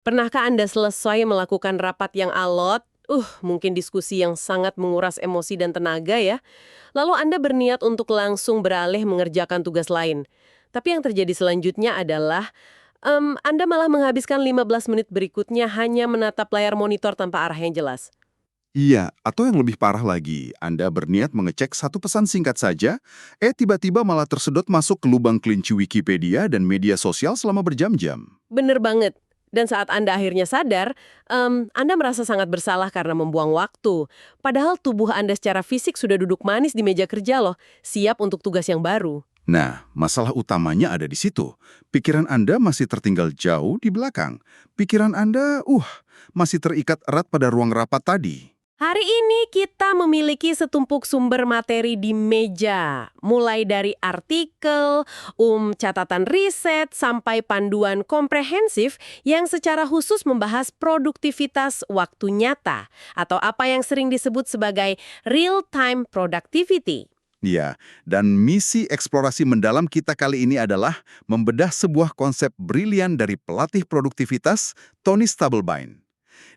Pernahkah Anda selesai melakukan rapat yang alot? Mungkin diskusi yang sangat menguras emosi dan tenaga ya. Lalu Anda berniat untuk langsung beralih mengerjakan tugas lain. Tapi yang terjadi selanjutnya adalah Anda malah menghabiskan 15 menit berikutnya hanya menatap layar monitor tanpa arah yang jelas. Iya, atau yang lebih parah lagi, Anda berniat mengecek satu pesan singkat saja, tiba-tiba malah tersedot masuk ke lubang kelinci Wikipedia dan media sosial selama berjam-jam. Bener banget. Dan saat Anda akhirnya sadar, Anda merasa sangat bersalah karena membuang waktu. Padahal tubuh Anda secara fisik sudah duduk manis di meja kerja loh, siap untuk tugas yang baru. Nah, masalah utamanya ada di situ. Pikiran Anda masih tertinggal jauh di belakang. Pikiran Anda, masih terikat erat pada ruang rapat tadi. Hari ini kita memiliki setumpuk sumber materi di meja, mulai dari artikel, catatan riset, sampai panduan komprehensif yang secara khusus membahas produktivitas waktu nyata, atau apa yang sering disebut sebagai real-time productivity. Ya, dan misi eksplorasi mendalam kita kali ini adalah membedah sebuah konsep brilian dari pelatih produktivitas Tony Stubblebine.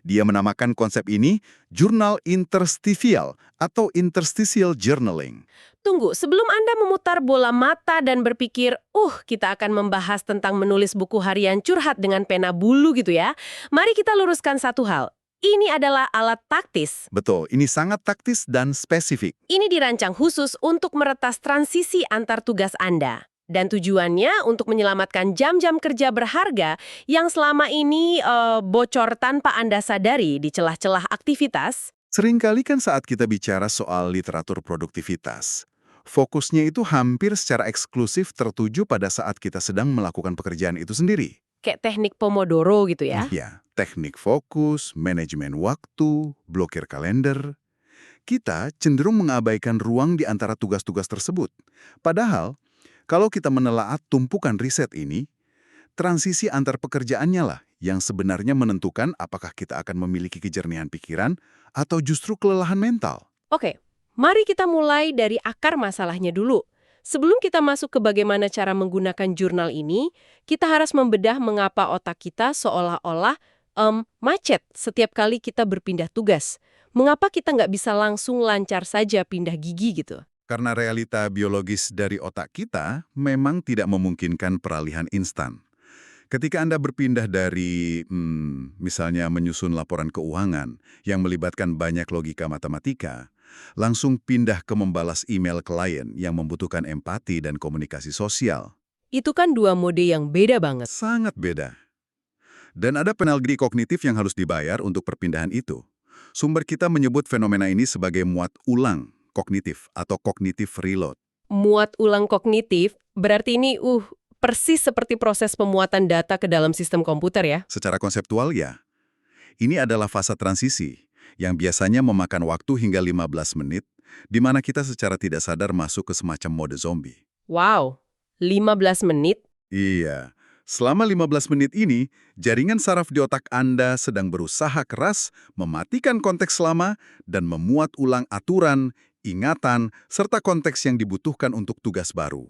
Dia menamakan konsep ini jurnal interstitial atau interstitial journaling. Tunggu, sebelum Anda memutar bola mata dan berpikir, kita akan membahas tentang menulis buku harian curhat dengan pena bulu gitu ya. Mari kita luruskan satu hal. Ini adalah alat taktis. Betul, ini sangat taktis dan spesifik. Ini dirancang khusus untuk meretas transisi antar tugas Anda. Dan tujuannya untuk menyelamatkan jam-jam kerja berharga yang selama ini bocor tanpa Anda sadari di celah-celah aktivitas. Seringkali kan saat kita bicara soal literatur produktivitas, fokusnya itu hampir secara eksklusif tertuju pada saat kita sedang melakukan pekerjaan itu sendiri. Kayak teknik Pomodoro gitu ya. Ya, teknik fokus, manajemen waktu, blokir kalender. Kita cenderung mengabaikan ruang di antara tugas-tugas tersebut. Padahal, kalau kita menelaah tumpukan riset ini, transisi antar pekerjaannya lah yang sebenarnya menentukan apakah kita akan memiliki kejernihan pikiran atau justru kelelahan mental. Oke, mari kita mulai dari akar masalahnya dulu. Sebelum kita masuk ke bagaimana cara menggunakan jurnal ini, kita harus membedah mengapa otak kita seolah-olah macet setiap kali kita berpindah tugas. Mengapa kita nggak bisa langsung lancar saja pindah gigi gitu? Karena realita biologis dari otak kita memang tidak memungkinkan peralihan instan. Ketika Anda berpindah dari, misalnya menyusun laporan keuangan yang melibatkan banyak logika matematika, langsung pindah ke membalas email klien yang membutuhkan empati dan komunikasi sosial. Itu kan dua mode yang beda banget. Sangat beda. Dan ada penalti kognitif yang harus dibayar untuk perpindahan itu. Sumber kita menyebut fenomena ini sebagai muat ulang kognitif atau cognitive reload. Muat ulang kognitif, berarti ini persis seperti proses pemuatan data ke dalam sistem komputer ya? Secara konseptual ya, ini adalah fase transisi yang biasanya memakan waktu hingga 15 menit, di mana kita secara tidak sadar masuk ke semacam mode zombie. Wow, 15 menit? Iya, selama 15 menit ini, jaringan saraf di otak Anda sedang berusaha keras mematikan konteks lama dan memuat ulang aturan, ingatan, serta konteks yang dibutuhkan untuk tugas baru.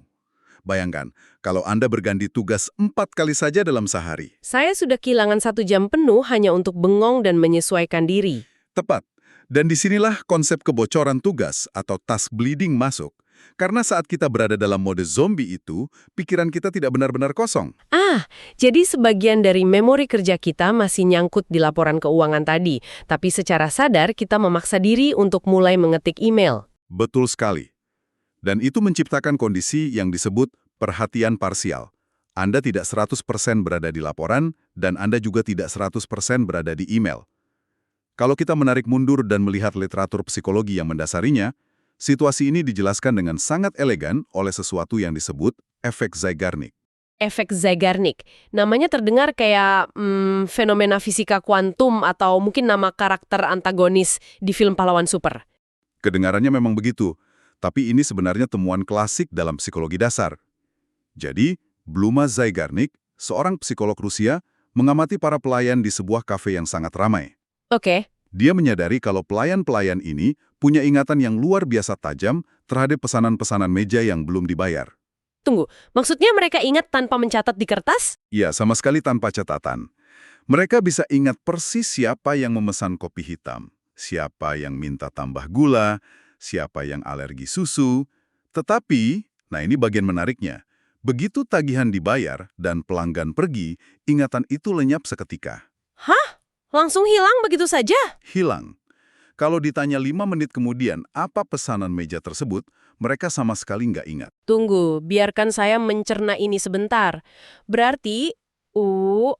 Bayangkan, kalau Anda berganti tugas 4 kali saja dalam sehari. Saya sudah kehilangan 1 jam penuh hanya untuk bengong dan menyesuaikan diri. Tepat. Dan disinilah konsep kebocoran tugas atau task bleeding masuk. Karena saat kita berada dalam mode zombie itu, pikiran kita tidak benar-benar kosong. Jadi sebagian dari memori kerja kita masih nyangkut di laporan keuangan tadi, tapi secara sadar kita memaksa diri untuk mulai mengetik email. Betul sekali. Dan itu menciptakan kondisi yang disebut perhatian parsial. Anda tidak 100% berada di laporan, dan Anda juga tidak 100% berada di email. Kalau kita menarik mundur dan melihat literatur psikologi yang mendasarinya, situasi ini dijelaskan dengan sangat elegan oleh sesuatu yang disebut efek Zeigarnik. Efek Zeigarnik, namanya terdengar kayak fenomena fisika kuantum atau mungkin nama karakter antagonis di film pahlawan super. Kedengarannya memang begitu, tapi ini sebenarnya temuan klasik dalam psikologi dasar. Jadi, Bluma Zeigarnik, seorang psikolog Rusia, mengamati para pelayan di sebuah kafe yang sangat ramai. Oke. Dia menyadari kalau pelayan-pelayan ini punya ingatan yang luar biasa tajam terhadap pesanan-pesanan meja yang belum dibayar. Tunggu, maksudnya mereka ingat tanpa mencatat di kertas? Iya, sama sekali tanpa catatan. Mereka bisa ingat persis siapa yang memesan kopi hitam, siapa yang minta tambah gula, siapa yang alergi susu. Tetapi, nah ini bagian menariknya, begitu tagihan dibayar dan pelanggan pergi, ingatan itu lenyap seketika. Hah? Langsung hilang begitu saja? Hilang. Kalau ditanya 5 menit kemudian apa pesanan meja tersebut, mereka sama sekali nggak ingat. Tunggu, biarkan saya mencerna ini sebentar. Berarti,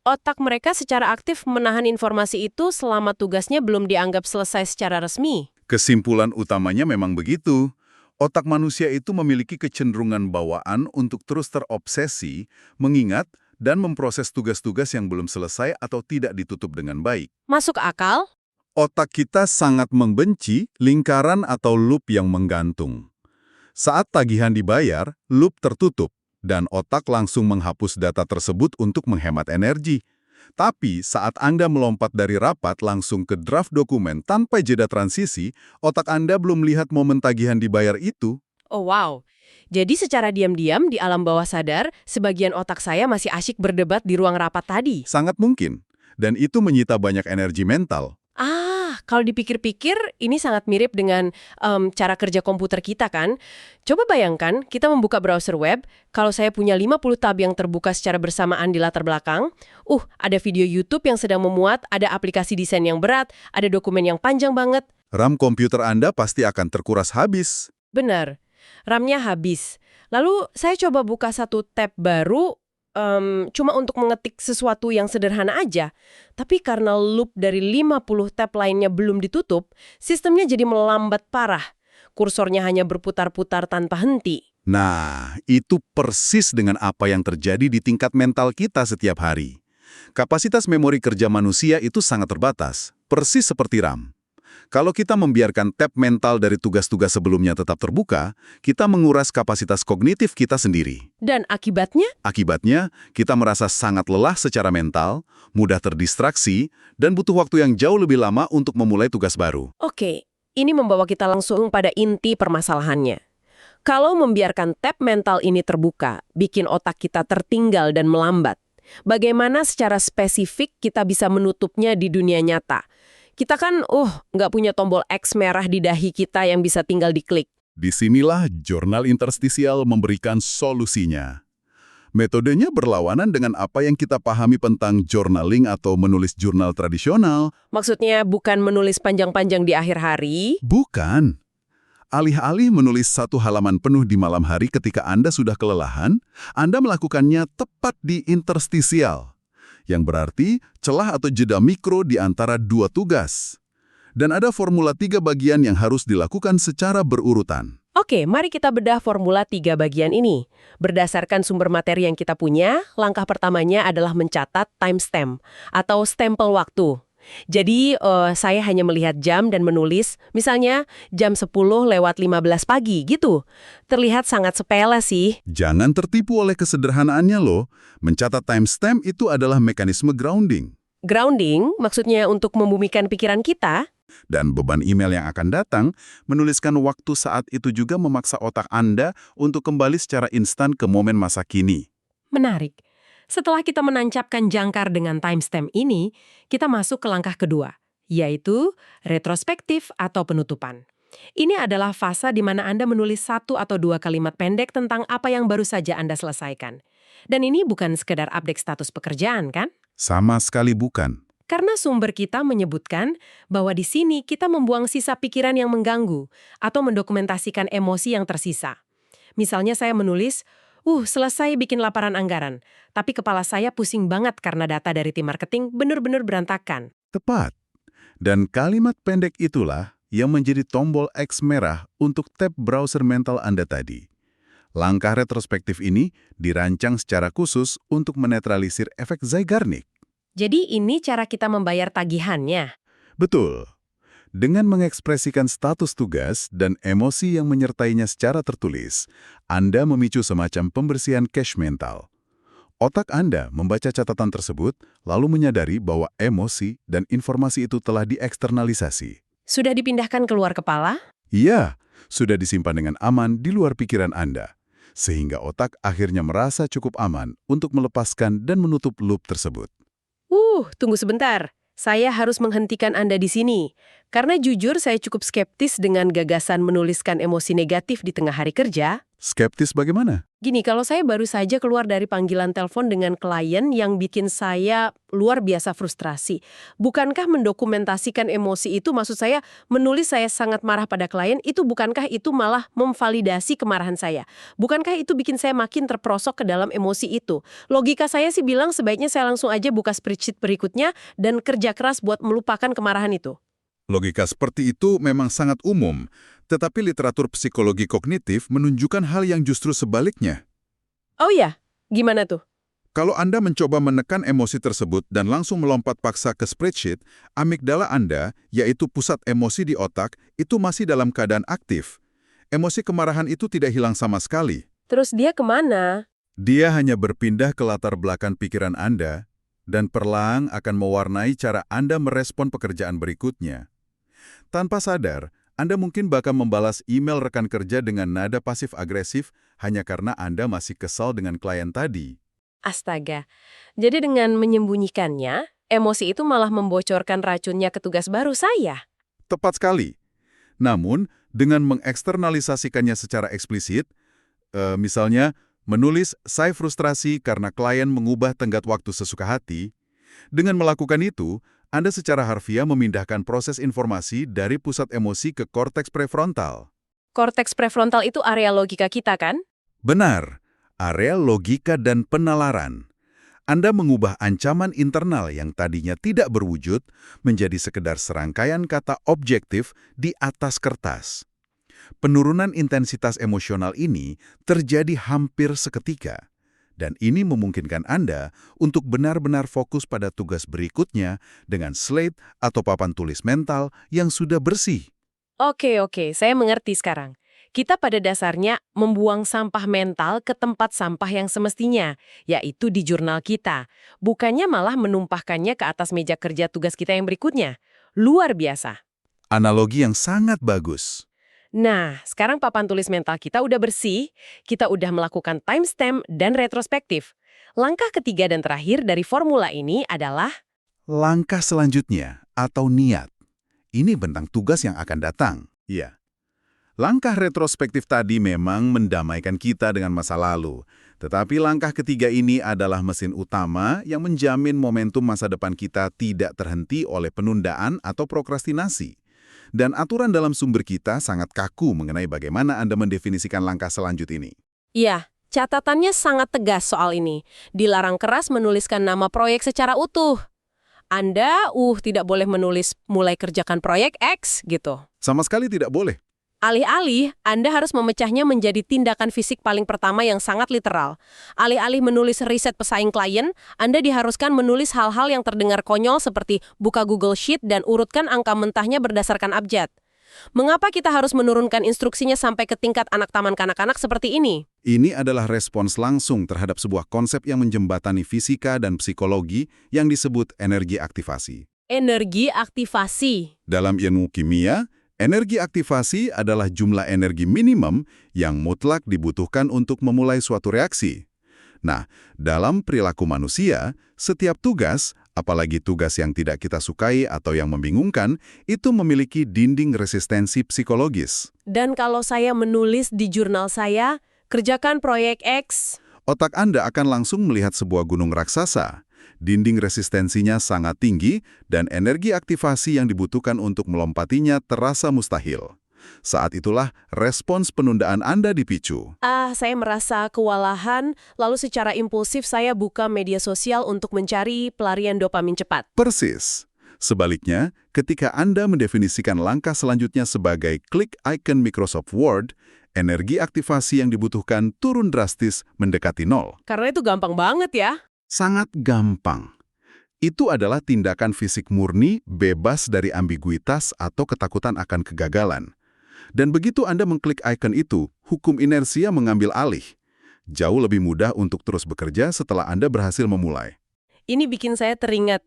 otak mereka secara aktif menahan informasi itu selama tugasnya belum dianggap selesai secara resmi. Kesimpulan utamanya memang begitu. Otak manusia itu memiliki kecenderungan bawaan untuk terus terobsesi, mengingat, dan memproses tugas-tugas yang belum selesai atau tidak ditutup dengan baik. Masuk akal? Otak kita sangat membenci lingkaran atau loop yang menggantung. Saat tagihan dibayar, loop tertutup, dan otak langsung menghapus data tersebut untuk menghemat energi. Tapi saat Anda melompat dari rapat langsung ke draft dokumen tanpa jeda transisi, otak Anda belum melihat momen tagihan dibayar itu. Oh wow. Jadi secara diam-diam di alam bawah sadar, sebagian otak saya masih asyik berdebat di ruang rapat tadi. Sangat mungkin. Dan itu menyita banyak energi mental. Kalau dipikir-pikir, ini sangat mirip dengan cara kerja komputer kita kan? Coba bayangkan, kita membuka browser web, kalau saya punya 50 tab yang terbuka secara bersamaan di latar belakang, ada video YouTube yang sedang memuat, ada aplikasi desain yang berat, ada dokumen yang panjang banget. RAM komputer Anda pasti akan terkuras habis. Benar, RAM-nya habis. Lalu saya coba buka satu tab baru, cuma untuk mengetik sesuatu yang sederhana aja. Tapi karena loop dari 50 tab lainnya belum ditutup, sistemnya jadi melambat parah. Kursornya hanya berputar-putar tanpa henti. Nah, itu persis dengan apa yang terjadi di tingkat mental kita setiap hari. Kapasitas memori kerja manusia itu sangat terbatas, persis seperti RAM. Kalau kita membiarkan tab mental dari tugas-tugas sebelumnya tetap terbuka, kita menguras kapasitas kognitif kita sendiri. Dan akibatnya? Akibatnya, kita merasa sangat lelah secara mental, mudah terdistraksi, dan butuh waktu yang jauh lebih lama untuk memulai tugas baru. Oke, ini membawa kita langsung pada inti permasalahannya. Kalau membiarkan tab mental ini terbuka, bikin otak kita tertinggal dan melambat. Bagaimana secara spesifik kita bisa menutupnya di dunia nyata? Kita kan, nggak punya tombol X merah di dahi kita yang bisa tinggal diklik. Disinilah jurnal interstisial memberikan solusinya. Metodenya berlawanan dengan apa yang kita pahami tentang journaling atau menulis jurnal tradisional. Maksudnya bukan menulis panjang-panjang di akhir hari? Bukan. Alih-alih menulis satu halaman penuh di malam hari ketika Anda sudah kelelahan, Anda melakukannya tepat di interstisial. Yang berarti celah atau jeda mikro di antara dua tugas. Dan ada formula 3 bagian yang harus dilakukan secara berurutan. Oke, mari kita bedah formula 3 bagian ini. Berdasarkan sumber materi yang kita punya, langkah pertamanya adalah mencatat timestamp atau stempel waktu. Jadi, saya hanya melihat jam dan menulis, misalnya jam 10:15 pagi gitu. Terlihat sangat sepele sih. Jangan tertipu oleh kesederhanaannya loh. Mencatat timestamp itu adalah mekanisme grounding. Grounding maksudnya untuk membumikan pikiran kita. Dan beban email yang akan datang, menuliskan waktu saat itu juga memaksa otak Anda untuk kembali secara instan ke momen masa kini. Menarik. Setelah kita menancapkan jangkar dengan timestamp ini, kita masuk ke langkah kedua, yaitu retrospektif atau penutupan. Ini adalah fase di mana Anda menulis 1 atau 2 kalimat pendek tentang apa yang baru saja Anda selesaikan. Dan ini bukan sekedar update status pekerjaan, kan? Sama sekali bukan. Karena sumber kita menyebutkan bahwa di sini kita membuang sisa pikiran yang mengganggu atau mendokumentasikan emosi yang tersisa. Misalnya saya menulis, selesai bikin laporan anggaran, tapi kepala saya pusing banget karena data dari tim marketing benar-benar berantakan. Tepat. Dan kalimat pendek itulah yang menjadi tombol X merah untuk tab browser mental Anda tadi. Langkah retrospektif ini dirancang secara khusus untuk menetralisir efek Zeigarnik. Jadi ini cara kita membayar tagihannya. Betul. Dengan mengekspresikan status tugas dan emosi yang menyertainya secara tertulis, Anda memicu semacam pembersihan cache mental. Otak Anda membaca catatan tersebut, lalu menyadari bahwa emosi dan informasi itu telah dieksternalisasi. Sudah dipindahkan keluar kepala? Iya, sudah disimpan dengan aman di luar pikiran Anda. Sehingga otak akhirnya merasa cukup aman untuk melepaskan dan menutup loop tersebut. Tunggu sebentar. Saya harus menghentikan Anda di sini. Karena jujur saya cukup skeptis dengan gagasan menuliskan emosi negatif di tengah hari kerja. Skeptis bagaimana? Gini, kalau saya baru saja keluar dari panggilan telepon dengan klien yang bikin saya luar biasa frustrasi. Bukankah mendokumentasikan emosi itu, maksud saya menulis saya sangat marah pada klien, itu bukankah itu malah memvalidasi kemarahan saya? Bukankah itu bikin saya makin terperosok ke dalam emosi itu? Logika saya sih bilang sebaiknya saya langsung aja buka spreadsheet berikutnya dan kerja keras buat melupakan kemarahan itu. Logika seperti itu memang sangat umum, tetapi literatur psikologi kognitif menunjukkan hal yang justru sebaliknya. Oh iya? Gimana tuh? Kalau Anda mencoba menekan emosi tersebut dan langsung melompat paksa ke spreadsheet, amigdala Anda, yaitu pusat emosi di otak, itu masih dalam keadaan aktif. Emosi kemarahan itu tidak hilang sama sekali. Terus dia kemana? Dia hanya berpindah ke latar belakang pikiran Anda dan perlahan akan mewarnai cara Anda merespon pekerjaan berikutnya. Tanpa sadar, Anda mungkin bakal membalas email rekan kerja dengan nada pasif-agresif hanya karena Anda masih kesal dengan klien tadi. Astaga. Jadi dengan menyembunyikannya, emosi itu malah membocorkan racunnya ke tugas baru saya. Tepat sekali. Namun, dengan mengeksternalisasikannya secara eksplisit, misalnya menulis "saya frustrasi karena klien mengubah tenggat waktu sesuka hati", dengan melakukan itu, Anda secara harfiah memindahkan proses informasi dari pusat emosi ke korteks prefrontal. Korteks prefrontal itu area logika kita, kan? Benar, area logika dan penalaran. Anda mengubah ancaman internal yang tadinya tidak berwujud menjadi sekedar serangkaian kata objektif di atas kertas. Penurunan intensitas emosional ini terjadi hampir seketika. Dan ini memungkinkan Anda untuk benar-benar fokus pada tugas berikutnya dengan slate atau papan tulis mental yang sudah bersih. Oke, saya mengerti sekarang. Kita pada dasarnya membuang sampah mental ke tempat sampah yang semestinya, yaitu di jurnal kita. Bukannya malah menumpahkannya ke atas meja kerja tugas kita yang berikutnya. Luar biasa. Analogi yang sangat bagus. Nah, sekarang papan tulis mental kita udah bersih, kita udah melakukan timestamp dan retrospektif. Langkah ketiga dan terakhir dari formula ini adalah Langkah selanjutnya atau niat. Ini bentang tugas yang akan datang. Iya. Langkah retrospektif tadi memang mendamaikan kita dengan masa lalu. Tetapi langkah ketiga ini adalah mesin utama yang menjamin momentum masa depan kita tidak terhenti oleh penundaan atau prokrastinasi. Dan aturan dalam sumber kita sangat kaku mengenai bagaimana Anda mendefinisikan langkah selanjut ini. iya, catatannya sangat tegas soal ini. Dilarang keras menuliskan nama proyek secara utuh. Anda, tidak boleh menulis mulai kerjakan proyek X gitu. Sama sekali tidak boleh. Alih-alih, Anda harus memecahnya menjadi tindakan fisik paling pertama yang sangat literal. Alih-alih menulis riset pesaing klien, Anda diharuskan menulis hal-hal yang terdengar konyol seperti buka Google Sheet dan urutkan angka mentahnya berdasarkan abjad. Mengapa kita harus menurunkan instruksinya sampai ke tingkat anak taman kanak-kanak seperti ini? Ini adalah respons langsung terhadap sebuah konsep yang menjembatani fisika dan psikologi yang disebut energi aktivasi. Energi aktivasi. Dalam ilmu kimia, energi aktivasi adalah jumlah energi minimum yang mutlak dibutuhkan untuk memulai suatu reaksi. Nah, dalam perilaku manusia, setiap tugas, apalagi tugas yang tidak kita sukai atau yang membingungkan, itu memiliki dinding resistensi psikologis. Dan kalau saya menulis di jurnal saya, kerjakan proyek X. Otak Anda akan langsung melihat sebuah gunung raksasa. Dinding resistensinya sangat tinggi dan energi aktivasi yang dibutuhkan untuk melompatinya terasa mustahil. Saat itulah respons penundaan Anda dipicu. Saya merasa kewalahan, lalu secara impulsif saya buka media sosial untuk mencari pelarian dopamin cepat. Persis. Sebaliknya, ketika Anda mendefinisikan langkah selanjutnya sebagai klik icon Microsoft Word, energi aktivasi yang dibutuhkan turun drastis mendekati nol. Karena itu gampang banget ya. Sangat gampang. Itu adalah tindakan fisik murni, bebas dari ambiguitas atau ketakutan akan kegagalan. Dan begitu Anda mengklik icon itu, hukum inersia mengambil alih. Jauh lebih mudah untuk terus bekerja setelah Anda berhasil memulai. Ini bikin saya teringat,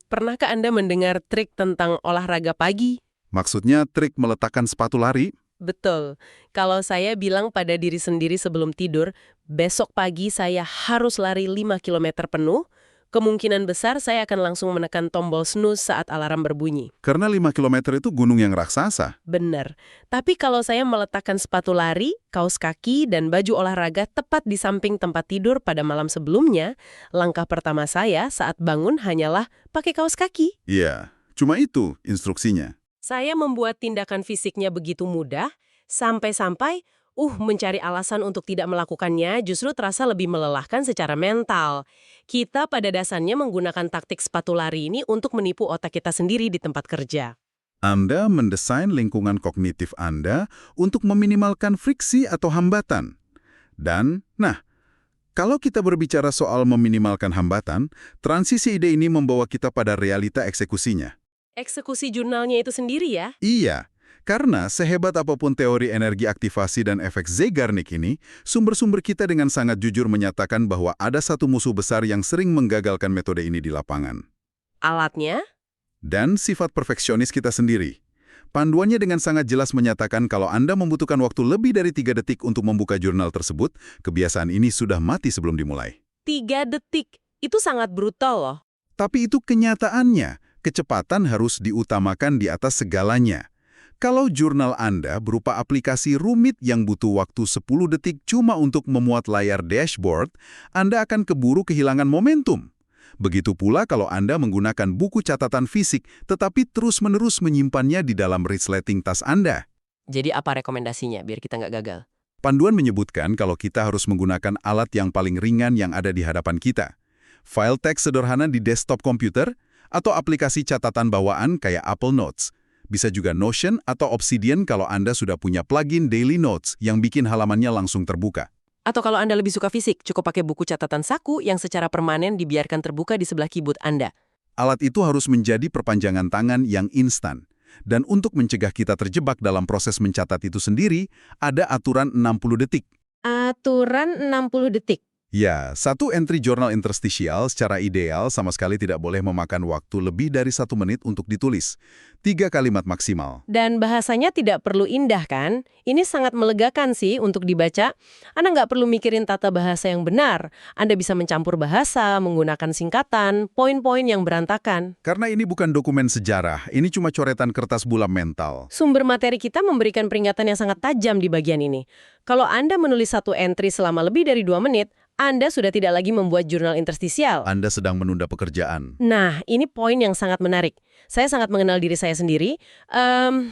pernahkah Anda mendengar trik tentang olahraga pagi? Maksudnya trik meletakkan sepatu lari? Betul. Kalau saya bilang pada diri sendiri sebelum tidur, besok pagi saya harus lari 5 km penuh, kemungkinan besar saya akan langsung menekan tombol snooze saat alarm berbunyi. Karena 5 kilometer itu gunung yang raksasa. Bener. Tapi kalau saya meletakkan sepatu lari, kaos kaki, dan baju olahraga tepat di samping tempat tidur pada malam sebelumnya, langkah pertama saya saat bangun hanyalah pakai kaos kaki. Iya, cuma itu instruksinya. Saya membuat tindakan fisiknya begitu mudah, sampai-sampai mencari alasan untuk tidak melakukannya justru terasa lebih melelahkan secara mental. Kita pada dasarnya menggunakan taktik sepatu lari ini untuk menipu otak kita sendiri di tempat kerja. Anda mendesain lingkungan kognitif Anda untuk meminimalkan friksi atau hambatan. Dan, kalau kita berbicara soal meminimalkan hambatan, transisi ide ini membawa kita pada realita eksekusinya. Eksekusi jurnalnya itu sendiri ya? Iya, karena sehebat apapun teori energi aktivasi dan efek Zeigarnik ini, sumber-sumber kita dengan sangat jujur menyatakan bahwa ada satu musuh besar yang sering menggagalkan metode ini di lapangan. Alatnya? Dan sifat perfeksionis kita sendiri. Panduannya dengan sangat jelas menyatakan kalau Anda membutuhkan waktu lebih dari 3 detik untuk membuka jurnal tersebut, kebiasaan ini sudah mati sebelum dimulai. 3 detik? Itu sangat brutal loh. Tapi itu kenyataannya. Kecepatan harus diutamakan di atas segalanya. Kalau jurnal Anda berupa aplikasi rumit yang butuh waktu 10 detik cuma untuk memuat layar dashboard, Anda akan keburu kehilangan momentum. Begitu pula kalau Anda menggunakan buku catatan fisik, tetapi terus-menerus menyimpannya di dalam resleting tas Anda. Jadi apa rekomendasinya biar kita nggak gagal? Panduan menyebutkan kalau kita harus menggunakan alat yang paling ringan yang ada di hadapan kita. File teks sederhana di desktop komputer, atau aplikasi catatan bawaan kayak Apple Notes. Bisa juga Notion atau Obsidian kalau Anda sudah punya plugin Daily Notes yang bikin halamannya langsung terbuka. Atau kalau Anda lebih suka fisik, cukup pakai buku catatan saku yang secara permanen dibiarkan terbuka di sebelah keyboard Anda. Alat itu harus menjadi perpanjangan tangan yang instan. Dan untuk mencegah kita terjebak dalam proses mencatat itu sendiri, ada aturan 60 detik. Aturan 60 detik? Ya, satu entry jurnal interstisial secara ideal sama sekali tidak boleh memakan waktu lebih dari 1 menit untuk ditulis. 3 kalimat maksimal. Dan bahasanya tidak perlu indah kan? Ini sangat melegakan sih untuk dibaca. Anda nggak perlu mikirin tata bahasa yang benar. Anda bisa mencampur bahasa, menggunakan singkatan, poin-poin yang berantakan. Karena ini bukan dokumen sejarah, ini cuma coretan kertas bulam mental. Sumber materi kita memberikan peringatan yang sangat tajam di bagian ini. Kalau Anda menulis satu entry selama lebih dari 2 menit, Anda sudah tidak lagi membuat jurnal interstisial. Anda sedang menunda pekerjaan. Nah, ini poin yang sangat menarik. Saya sangat mengenal diri saya sendiri,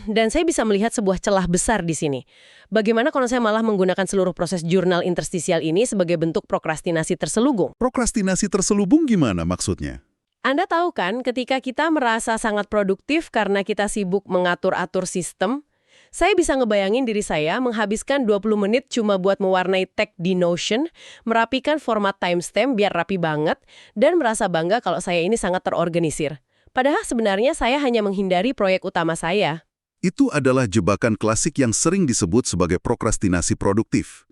dan saya bisa melihat sebuah celah besar di sini. Bagaimana kalau saya malah menggunakan seluruh proses jurnal interstisial ini sebagai bentuk prokrastinasi terselubung? Prokrastinasi terselubung gimana maksudnya? Anda tahu kan, ketika kita merasa sangat produktif karena kita sibuk mengatur-atur sistem, saya bisa ngebayangin diri saya menghabiskan 20 menit cuma buat mewarnai tag di Notion, merapikan format timestamp biar rapi banget, dan merasa bangga kalau saya ini sangat terorganisir. Padahal sebenarnya saya hanya menghindari proyek utama saya. Itu adalah jebakan klasik yang sering disebut sebagai prokrastinasi produktif.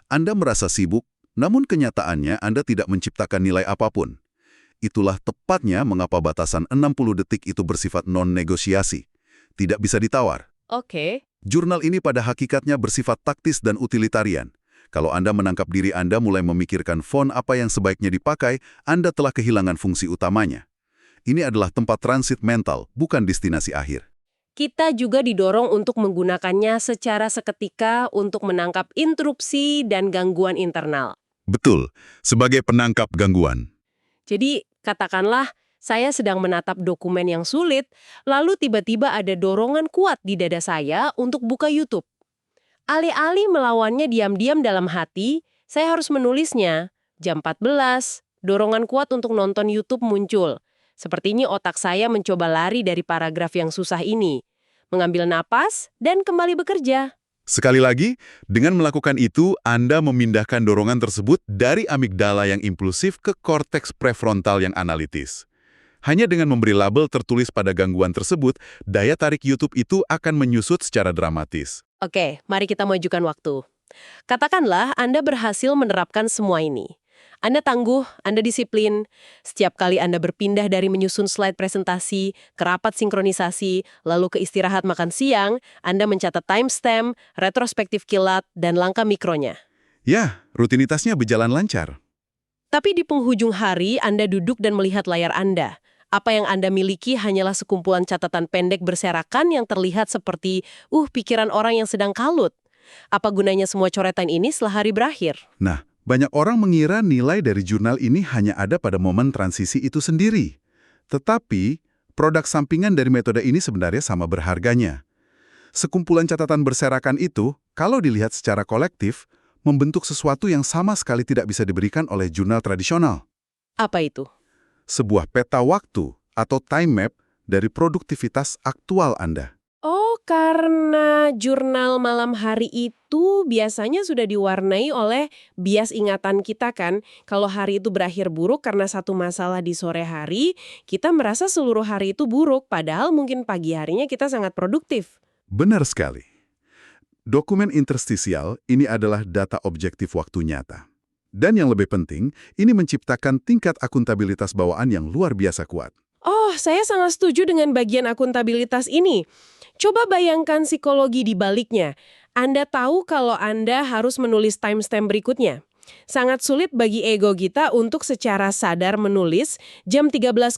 Anda merasa sibuk, namun kenyataannya Anda tidak menciptakan nilai apapun. Itulah tepatnya mengapa batasan 60 detik itu bersifat non-negosiasi. Tidak bisa ditawar. Oke. Jurnal ini pada hakikatnya bersifat taktis dan utilitarian. Kalau Anda menangkap diri Anda mulai memikirkan font apa yang sebaiknya dipakai, Anda telah kehilangan fungsi utamanya. Ini adalah tempat transit mental, bukan destinasi akhir. Kita juga didorong untuk menggunakannya secara seketika untuk menangkap interupsi dan gangguan internal. Betul, sebagai penangkap gangguan. Jadi, katakanlah, saya sedang menatap dokumen yang sulit, lalu tiba-tiba ada dorongan kuat di dada saya untuk buka YouTube. Alih-alih melawannya diam-diam dalam hati, saya harus menulisnya. Jam 14, dorongan kuat untuk nonton YouTube muncul. Sepertinya otak saya mencoba lari dari paragraf yang susah ini. Mengambil napas dan kembali bekerja. Sekali lagi, dengan melakukan itu, Anda memindahkan dorongan tersebut dari amigdala yang impulsif ke korteks prefrontal yang analitis. Hanya dengan memberi label tertulis pada gangguan tersebut, daya tarik YouTube itu akan menyusut secara dramatis. Oke, mari kita majukan waktu. Katakanlah Anda berhasil menerapkan semua ini. Anda tangguh, Anda disiplin. Setiap kali Anda berpindah dari menyusun slide presentasi, ke rapat sinkronisasi, lalu ke istirahat makan siang, Anda mencatat timestamp, retrospektif kilat, dan langkah mikronya. Ya, rutinitasnya berjalan lancar. Tapi di penghujung hari, Anda duduk dan melihat layar Anda. Apa yang Anda miliki hanyalah sekumpulan catatan pendek berserakan yang terlihat seperti, pikiran orang yang sedang kalut. Apa gunanya semua coretan ini setelah hari berakhir? Nah, banyak orang mengira nilai dari jurnal ini hanya ada pada momen transisi itu sendiri. Tetapi, produk sampingan dari metode ini sebenarnya sama berharganya. Sekumpulan catatan berserakan itu, kalau dilihat secara kolektif, membentuk sesuatu yang sama sekali tidak bisa diberikan oleh jurnal tradisional. Apa itu? Sebuah peta waktu atau time map dari produktivitas aktual Anda. Oh, karena jurnal malam hari itu biasanya sudah diwarnai oleh bias ingatan kita kan. Kalau hari itu berakhir buruk karena satu masalah di sore hari, kita merasa seluruh hari itu buruk, padahal mungkin pagi harinya kita sangat produktif. Benar sekali. Dokumen interstisial ini adalah data objektif waktu nyata. Dan yang lebih penting, ini menciptakan tingkat akuntabilitas bawaan yang luar biasa kuat. Oh, saya sangat setuju dengan bagian akuntabilitas ini. Coba bayangkan psikologi di baliknya. Anda tahu kalau Anda harus menulis timestamp berikutnya. Sangat sulit bagi ego kita untuk secara sadar menulis, jam 13.00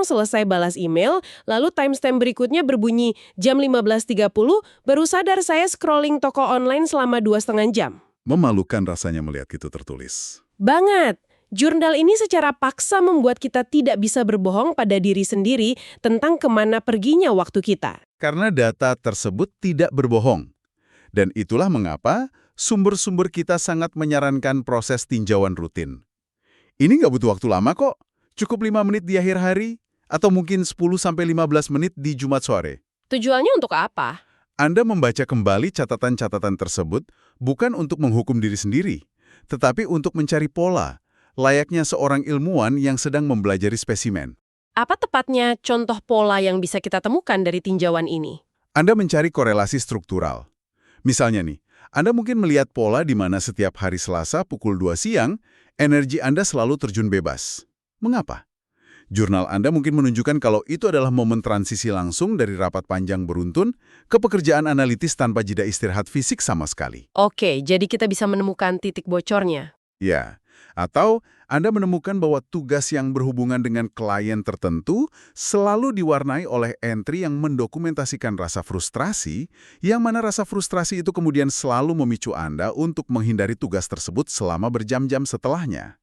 selesai balas email, lalu timestamp berikutnya berbunyi jam 15.30, baru sadar saya scrolling toko online selama 2,5 jam. Memalukan rasanya melihat itu tertulis. Banget! Jurnal ini secara paksa membuat kita tidak bisa berbohong pada diri sendiri tentang kemana perginya waktu kita. Karena data tersebut tidak berbohong. Dan itulah mengapa sumber-sumber kita sangat menyarankan proses tinjauan rutin. Ini nggak butuh waktu lama kok. Cukup 5 menit di akhir hari, atau mungkin 10-15 menit di Jumat sore. Tujuannya untuk apa? Anda membaca kembali catatan-catatan tersebut bukan untuk menghukum diri sendiri, tetapi untuk mencari pola, layaknya seorang ilmuwan yang sedang mempelajari spesimen. Apa tepatnya contoh pola yang bisa kita temukan dari tinjauan ini? Anda mencari korelasi struktural. Misalnya nih, Anda mungkin melihat pola di mana setiap hari Selasa pukul 2 siang, energi Anda selalu terjun bebas. Mengapa? Jurnal Anda mungkin menunjukkan kalau itu adalah momen transisi langsung dari rapat panjang beruntun ke pekerjaan analitis tanpa jeda istirahat fisik sama sekali. Oke, jadi kita bisa menemukan titik bocornya. Ya, atau Anda menemukan bahwa tugas yang berhubungan dengan klien tertentu selalu diwarnai oleh entry yang mendokumentasikan rasa frustrasi, yang mana rasa frustrasi itu kemudian selalu memicu Anda untuk menghindari tugas tersebut selama berjam-jam setelahnya.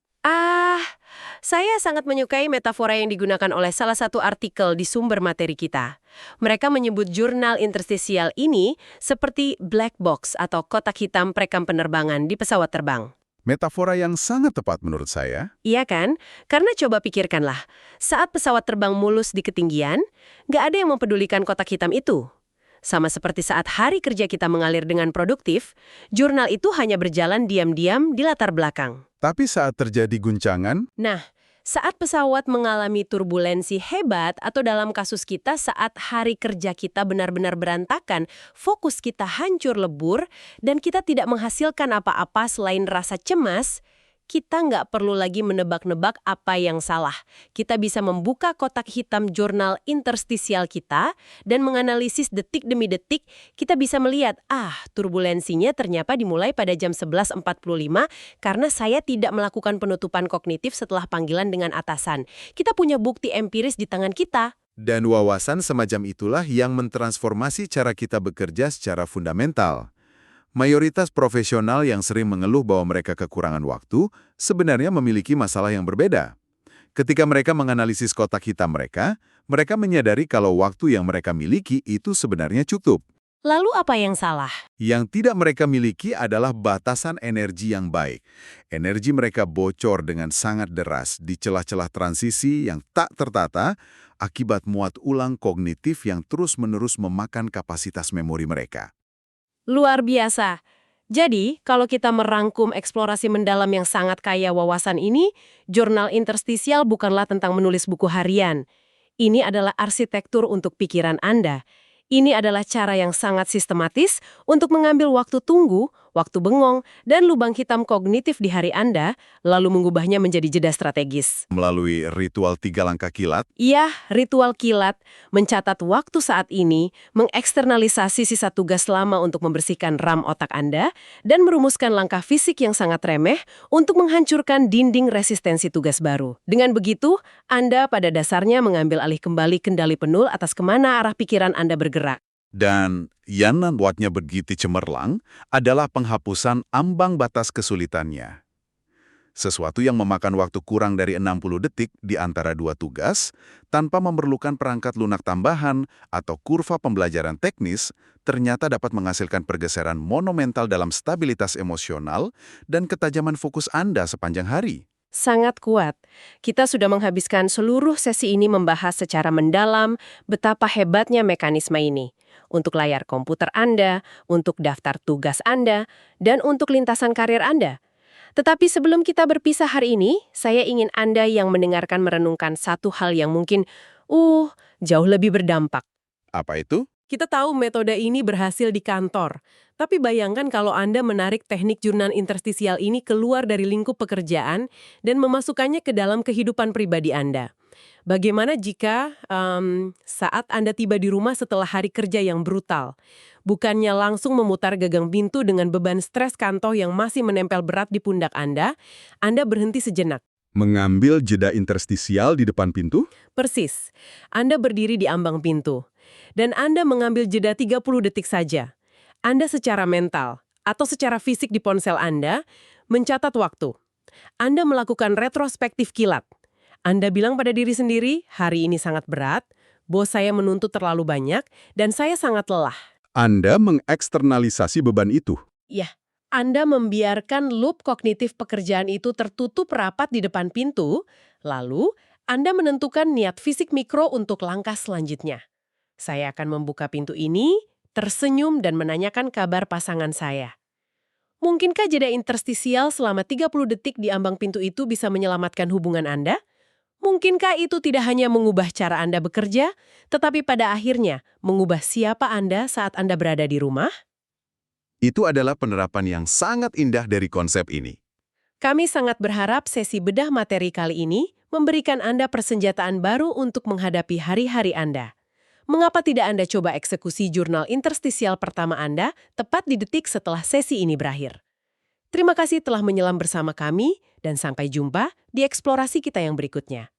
Saya sangat menyukai metafora yang digunakan oleh salah satu artikel di sumber materi kita. Mereka menyebut jurnal interstisial ini seperti black box atau kotak hitam perekam penerbangan di pesawat terbang. Metafora yang sangat tepat menurut saya. Iya kan? Karena coba pikirkanlah, saat pesawat terbang mulus di ketinggian, nggak ada yang mempedulikan kotak hitam itu. Sama seperti saat hari kerja kita mengalir dengan produktif, jurnal itu hanya berjalan diam-diam di latar belakang. Tapi saat terjadi guncangan, Nah, saat pesawat mengalami turbulensi hebat atau dalam kasus kita saat hari kerja kita benar-benar berantakan, fokus kita hancur lebur, dan kita tidak menghasilkan apa-apa selain rasa cemas, kita nggak perlu lagi menebak-nebak apa yang salah. Kita bisa membuka kotak hitam jurnal interstisial kita dan menganalisis detik demi detik. Kita bisa melihat, turbulensinya ternyata dimulai pada jam 11.45 karena saya tidak melakukan penutupan kognitif setelah panggilan dengan atasan. Kita punya bukti empiris di tangan kita. dan wawasan semacam itulah yang mentransformasi cara kita bekerja secara fundamental. Mayoritas profesional yang sering mengeluh bahwa mereka kekurangan waktu sebenarnya memiliki masalah yang berbeda. Ketika mereka menganalisis kotak hitam mereka menyadari kalau waktu yang mereka miliki itu sebenarnya cukup. Lalu apa yang salah? Yang tidak mereka miliki adalah batasan energi yang baik. Energi mereka bocor dengan sangat deras di celah-celah transisi yang tak tertata akibat muat ulang kognitif yang terus-menerus memakan kapasitas memori mereka. Luar biasa. Jadi, kalau kita merangkum eksplorasi mendalam yang sangat kaya wawasan ini, jurnal interstisial bukanlah tentang menulis buku harian. Ini adalah arsitektur untuk pikiran Anda. Ini adalah cara yang sangat sistematis untuk mengambil waktu tunggu, waktu bengong, dan lubang hitam kognitif di hari Anda, lalu mengubahnya menjadi jeda strategis. Melalui ritual 3 langkah kilat, Iya, ritual kilat, mencatat waktu saat ini, mengeksternalisasi sisa tugas lama untuk membersihkan RAM otak Anda, dan merumuskan langkah fisik yang sangat remeh untuk menghancurkan dinding resistensi tugas baru. Dengan begitu, Anda pada dasarnya mengambil alih kembali kendali penuh atas kemana arah pikiran Anda bergerak. dan yang membuatnya begitu cemerlang adalah penghapusan ambang batas kesulitannya. Sesuatu yang memakan waktu kurang dari 60 detik di antara dua tugas, tanpa memerlukan perangkat lunak tambahan atau kurva pembelajaran teknis, ternyata dapat menghasilkan pergeseran monumental dalam stabilitas emosional dan ketajaman fokus Anda sepanjang hari. Sangat kuat. Kita sudah menghabiskan seluruh sesi ini membahas secara mendalam betapa hebatnya mekanisme ini. Untuk layar komputer Anda, untuk daftar tugas Anda, dan untuk lintasan karir Anda. Tetapi sebelum kita berpisah hari ini, saya ingin Anda yang mendengarkan merenungkan satu hal yang mungkin, jauh lebih berdampak. Apa itu? Kita tahu metode ini berhasil di kantor, tapi bayangkan kalau Anda menarik teknik jurnal interstisial ini keluar dari lingkup pekerjaan dan memasukkannya ke dalam kehidupan pribadi Anda. Bagaimana jika saat Anda tiba di rumah setelah hari kerja yang brutal, bukannya langsung memutar gagang pintu dengan beban stres kantor yang masih menempel berat di pundak Anda berhenti sejenak. Mengambil jeda interstisial di depan pintu? Persis, Anda berdiri di ambang pintu, dan Anda mengambil jeda 30 detik saja. Anda secara mental atau secara fisik di ponsel Anda mencatat waktu. Anda melakukan retrospektif kilat. Anda bilang pada diri sendiri, hari ini sangat berat, bos saya menuntut terlalu banyak, dan saya sangat lelah. Anda mengeksternalisasi beban itu. Ya, Anda membiarkan loop kognitif pekerjaan itu tertutup rapat di depan pintu, lalu Anda menentukan niat fisik mikro untuk langkah selanjutnya. Saya akan membuka pintu ini, tersenyum dan menanyakan kabar pasangan saya. Mungkinkah jeda interstisial selama 30 detik di ambang pintu itu bisa menyelamatkan hubungan Anda? Mungkinkah itu tidak hanya mengubah cara Anda bekerja, tetapi pada akhirnya mengubah siapa Anda saat Anda berada di rumah? Itu adalah penerapan yang sangat indah dari konsep ini. Kami sangat berharap sesi bedah materi kali ini memberikan Anda persenjataan baru untuk menghadapi hari-hari Anda. Mengapa tidak Anda coba eksekusi jurnal interstisial pertama Anda tepat di detik setelah sesi ini berakhir? Terima kasih telah menyelam bersama kami, dan sampai jumpa di eksplorasi kita yang berikutnya.